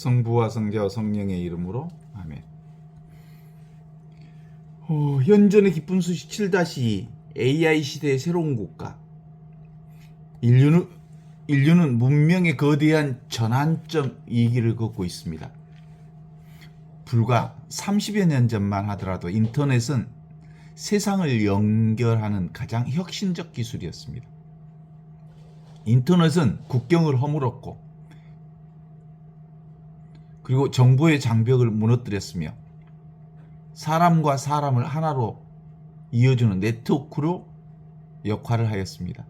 성부와 성자와 성령의 이름으로 아멘. 현존의 기쁜 소식 7-2 AI 시대의 새로운 국가. 인류는 문명의 거대한 전환점 이기를 걷고 있습니다. 불과 30여 년 전만 하더라도 인터넷은 세상을 연결하는 가장 혁신적 기술이었습니다. 인터넷은 국경을 허물었고 그리고 정보의 장벽을 무너뜨렸으며 사람과 사람을 하나로 이어주는 네트워크로 역할을 하였습니다.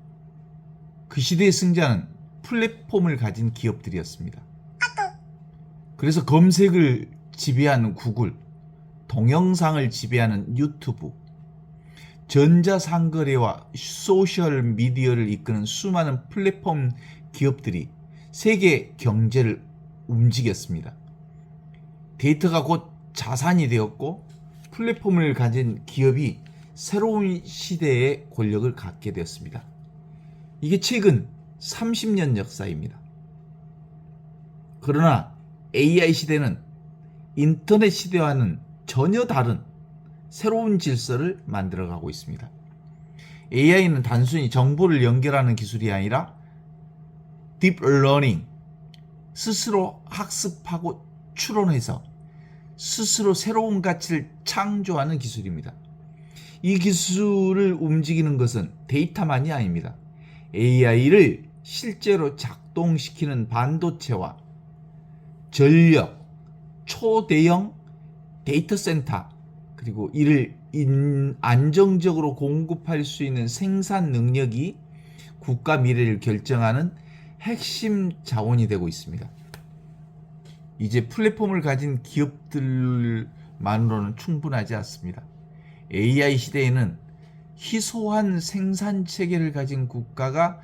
그 시대의 승자는 플랫폼을 가진 기업들이었습니다. 그래서 검색을 지배하는 구글, 동영상을 지배하는 유튜브, 전자상거래와 소셜미디어를 이끄는 수많은 플랫폼 기업들이 세계 경제를 움직였습니다. 데이터가 곧 자산이 되었고 플랫폼을 가진 기업이 새로운 시대의 권력을 갖게 되었습니다. 이게 최근 30년 역사입니다. 그러나 AI 시대는 인터넷 시대와는 전혀 다른 새로운 질서를 만들어가고 있습니다. AI는 단순히 정보를 연결하는 기술이 아니라 딥러닝, 스스로 학습하고 추론해서 스스로 새로운 가치를 창조하는 기술입니다. 이 기술을 움직이는 것은 데이터만이 아닙니다. AI를 실제로 작동시키는 반도체와 전력, 초대형 데이터 센터, 그리고 이를 안정적으로 공급할 수 있는 생산 능력이 국가 미래를 결정하는 핵심 자원이 되고 있습니다. 이제 플랫폼을 가진 기업들만으로는 충분하지 않습니다. AI 시대에는 희소한 생산 체계를 가진 국가가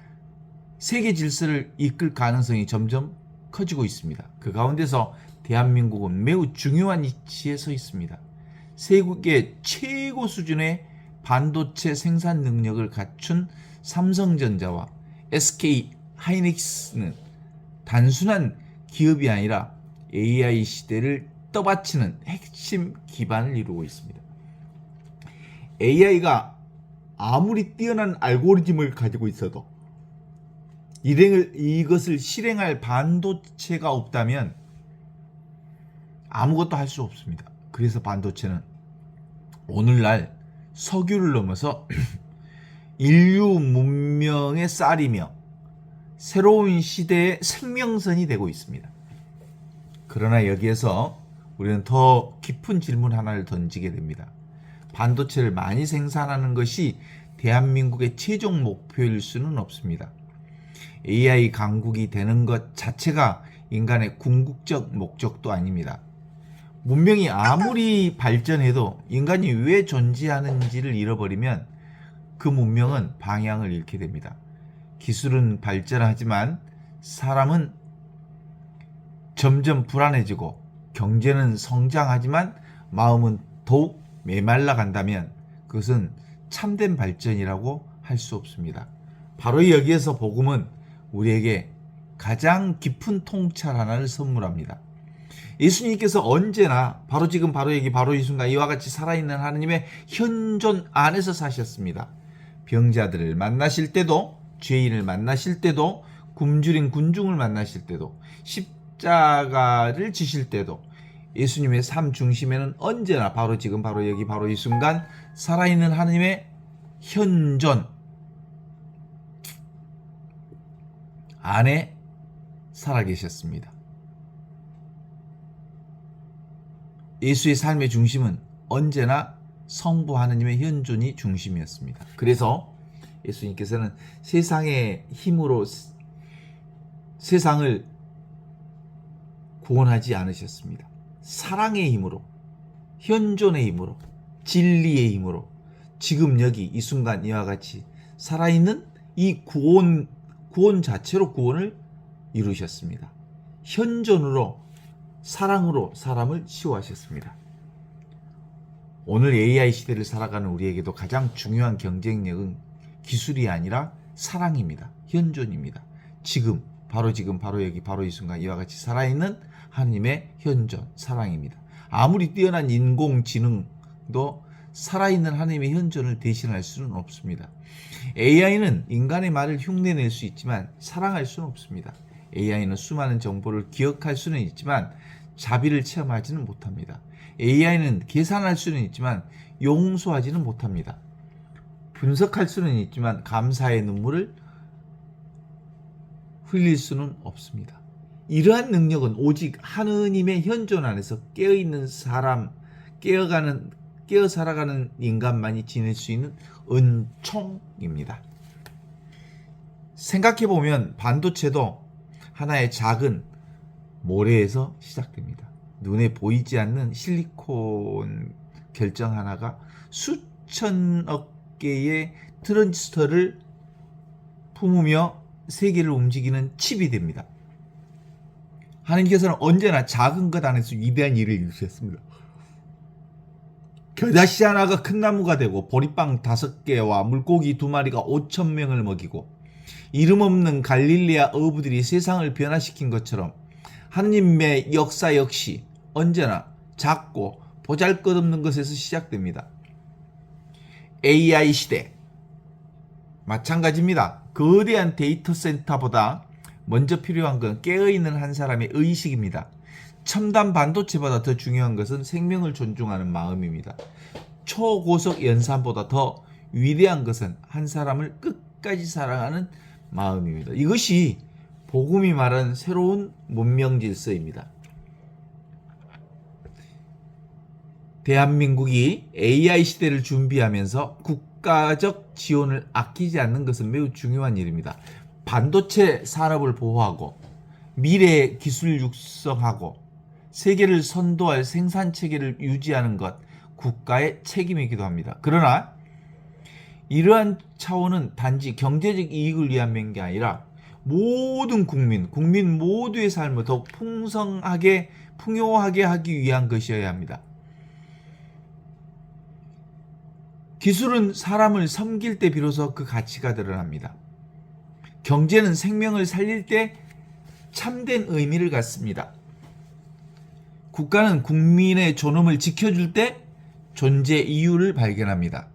세계 질서를 이끌 가능성이 점점 커지고 있습니다. 그 가운데서 대한민국은 매우 중요한 위치에 서 있습니다. 세계 최고 수준의 반도체 생산 능력을 갖춘 삼성전자와 SK 하이닉스는 단순한 기업이 아니라 AI 시대를 떠받치는 핵심 기반을 이루고 있습니다. AI가 아무리 뛰어난 알고리즘을 가지고 있어도 이것을 실행할 반도체가 없다면 아무것도 할 수 없습니다. 그래서 반도체는 오늘날 석유를 넘어서 인류 문명의 쌀이며 새로운 시대의 생명선이 되고 있습니다. 그러나 여기에서 우리는 더 깊은 질문 하나를 던지게 됩니다. 반도체를 많이 생산하는 것이 대한민국의 최종 목표일 수는 없습니다. AI 강국이 되는 것 자체가 인간의 궁극적 목적도 아닙니다. 문명이 아무리 발전해도 인간이 왜 존재하는지를 잃어버리면 그 문명은 방향을 잃게 됩니다. 기술은 발전하지만 사람은 점점 불안해지고 경제는 성장하지만 마음은 더욱 메말라 간다면 그것은 참된 발전이라고 할 수 없습니다. 바로 여기에서 복음은 우리에게 가장 깊은 통찰 하나를 선물합니다. 예수님께서 언제나 바로 지금 바로 여기 바로 이 순간 이와 같이 살아있는 하나님의 현존 안에서 사셨습니다. 병자들을 만나실 때도, 죄인을 만나실 때도, 굶주린 군중을 만나실 때도, 십자가를 지실 때도 예수님의 삶 중심에는 언제나 바로 지금 바로 여기 바로 이 순간 살아있는 하나님의 현존 안에 살아계셨습니다. 예수의 삶의 중심은 언제나 성부 하나님의 현존이 중심이었습니다. 그래서 예수님께서는 세상의 힘으로 세상을 구원하지 않으셨습니다. 사랑의 힘으로, 현존의 힘으로, 진리의 힘으로 지금 여기 이 순간 이와 같이 살아있는 이 구원 자체로 구원을 이루셨습니다. 현존으로, 사랑으로 사람을 치유하셨습니다. 오늘 AI 시대를 살아가는 우리에게도 가장 중요한 경쟁력은 기술이 아니라 사랑입니다. 현존입니다. 지금 바로 여기 바로 이 순간 이와 같이 살아있는 하느님의 현존, 사랑입니다. 아무리 뛰어난 인공지능도 살아있는 하느님의 현존을 대신할 수는 없습니다. AI는 인간의 말을 흉내낼 수 있지만 사랑할 수는 없습니다. AI는 수많은 정보를 기억할 수는 있지만 자비를 체험하지는 못합니다. AI는 계산할 수는 있지만 용서하지는 못합니다. 분석할 수는 있지만 감사의 눈물을 흘릴 수는 없습니다. 이러한 능력은 오직 하느님의 현존 안에서 깨어있는 사람, 깨어 살아가는 인간만이 지닐 수 있는 은총입니다. 생각해보면 반도체도 하나의 작은 모래에서 시작됩니다. 눈에 보이지 않는 실리콘 결정 하나가 수천억 개의 트랜지스터를 품으며 세계를 움직이는 칩이 됩니다. 하느님께서는 언제나 작은 것 안에서 위대한 일을 이루셨습니다. 겨자씨 하나가 큰 나무가 되고 보리빵 5개와 물고기 2마리가 5,000명을 먹이고 이름 없는 갈릴레아 어부들이 세상을 변화시킨 것처럼 하느님의 역사 역시 언제나 작고 보잘것없는 것에서 시작됩니다. AI 시대 마찬가지입니다. 거대한 데이터 센터보다 먼저 필요한 건 깨어있는 한 사람의 의식입니다. 첨단 반도체보다 더 중요한 것은 생명을 존중하는 마음입니다. 초고속 연산보다 더 위대한 것은 한 사람을 끝까지 사랑하는 마음입니다. 이것이 복음이 말하는 새로운 문명 질서입니다. 대한민국이 AI 시대를 준비하면서 국가적 지원을 아끼지 않는 것은 매우 중요한 일입니다. 반도체 산업을 보호하고 미래 기술 육성하고 세계를 선도할 생산 체계를 유지하는 것 국가의 책임이기도 합니다. 그러나 이러한 차원은 단지 경제적 이익을 위한 게 아니라 모든 국민 모두의 삶을 더 풍성하게 풍요하게 하기 위한 것이어야 합니다. 기술은 사람을 섬길 때 비로소 그 가치가 드러납니다. 경제는 생명을 살릴 때 참된 의미를 갖습니다. 국가는 국민의 존엄을 지켜줄 때 존재 이유를 발견합니다.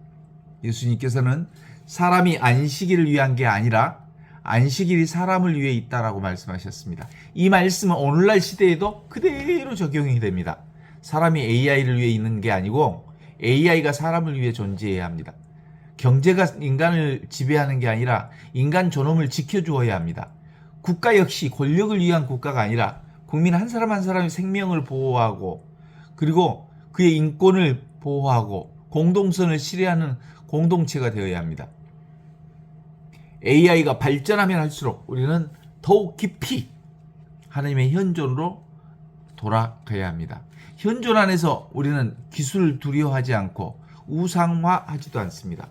예수님께서는 사람이 안식일을 위한 게 아니라 안식일이 사람을 위해 있다라고 말씀하셨습니다. 이 말씀은 오늘날 시대에도 그대로 적용이 됩니다. 사람이 AI를 위해 있는 게 아니고 AI가 사람을 위해 존재해야 합니다. 경제가 인간을 지배하는 게 아니라 인간 존엄을 지켜주어야 합니다. 국가 역시 권력을 위한 국가가 아니라 국민 한 사람 한 사람의 생명을 보호하고 그리고 그의 인권을 보호하고 공동선을 실현하는 공동체가 되어야 합니다. AI가 발전하면 할수록 우리는 더욱 깊이 하나님의 현존으로 돌아가야 합니다. 현존 안에서 우리는 기술을 두려워하지 않고 우상화하지도 않습니다.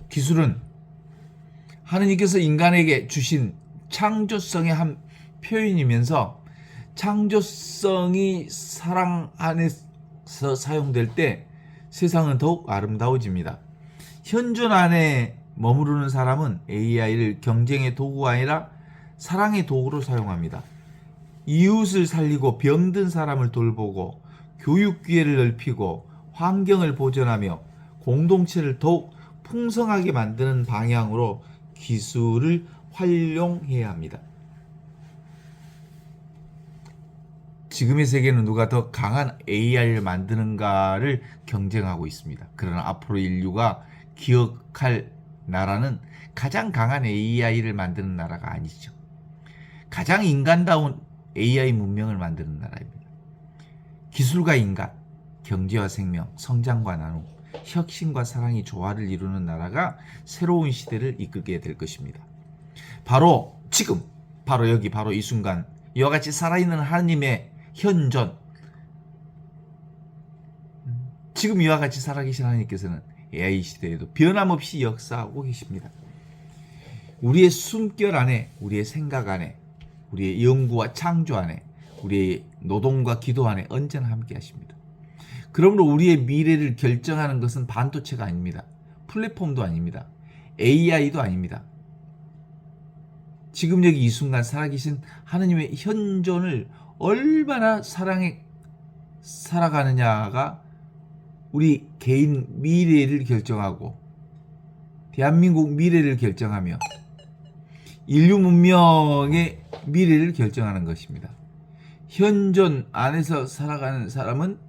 기술은 하느님께서 인간에게 주신 창조성의 한 표현이면서 창조성이 사랑 안에서 사용될 때 세상은 더욱 아름다워집니다. 현존 안에 머무르는 사람은 AI를 경쟁의 도구가 아니라 사랑의 도구로 사용합니다. 이웃을 살리고 병든 사람을 돌보고 교육 기회를 넓히고 환경을 보존하며 공동체를 더욱 풍성하게 만드는 방향으로 기술을 활용해야 합니다. 지금의 세계는 누가 더 강한 AI를 만드는가를 경쟁하고 있습니다. 그러나 앞으로 인류가 기억할 나라는 가장 강한 AI를 만드는 나라가 아니죠. 가장 인간다운 AI 문명을 만드는 나라입니다. 기술과 인간, 경제와 생명, 성장과 나눔, 혁신과 사랑이 조화를 이루는 나라가 새로운 시대를 이끌게 될 것입니다. 바로 지금, 바로 여기, 바로 이 순간 이와 같이 살아있는 하나님의 현존, 지금 이와 같이 살아계신 하나님께서는 AI 시대에도 변함없이 역사하고 계십니다. 우리의 숨결 안에, 우리의 생각 안에, 우리의 연구와 창조 안에, 우리의 노동과 기도 안에 언제나 함께 하십니다. 그러므로 우리의 미래를 결정하는 것은 반도체가 아닙니다. 플랫폼도 아닙니다. AI도 아닙니다. 지금 여기 이 순간 살아계신 하느님의 현존을 얼마나 사랑에 살아가느냐가 우리 개인 미래를 결정하고 대한민국 미래를 결정하며 인류 문명의 미래를 결정하는 것입니다. 현존 안에서 살아가는 사람은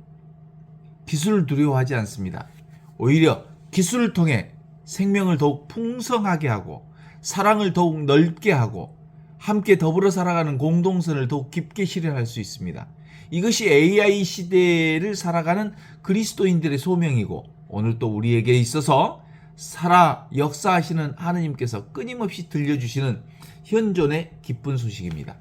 기술을 두려워하지 않습니다. 오히려 기술을 통해 생명을 더욱 풍성하게 하고 사랑을 더욱 넓게 하고 함께 더불어 살아가는 공동선을 더욱 깊게 실현할 수 있습니다. 이것이 AI 시대를 살아가는 그리스도인들의 소명이고 오늘 또 우리에게 있어서 살아 역사하시는 하느님께서 끊임없이 들려주시는 현존의 기쁜 소식입니다.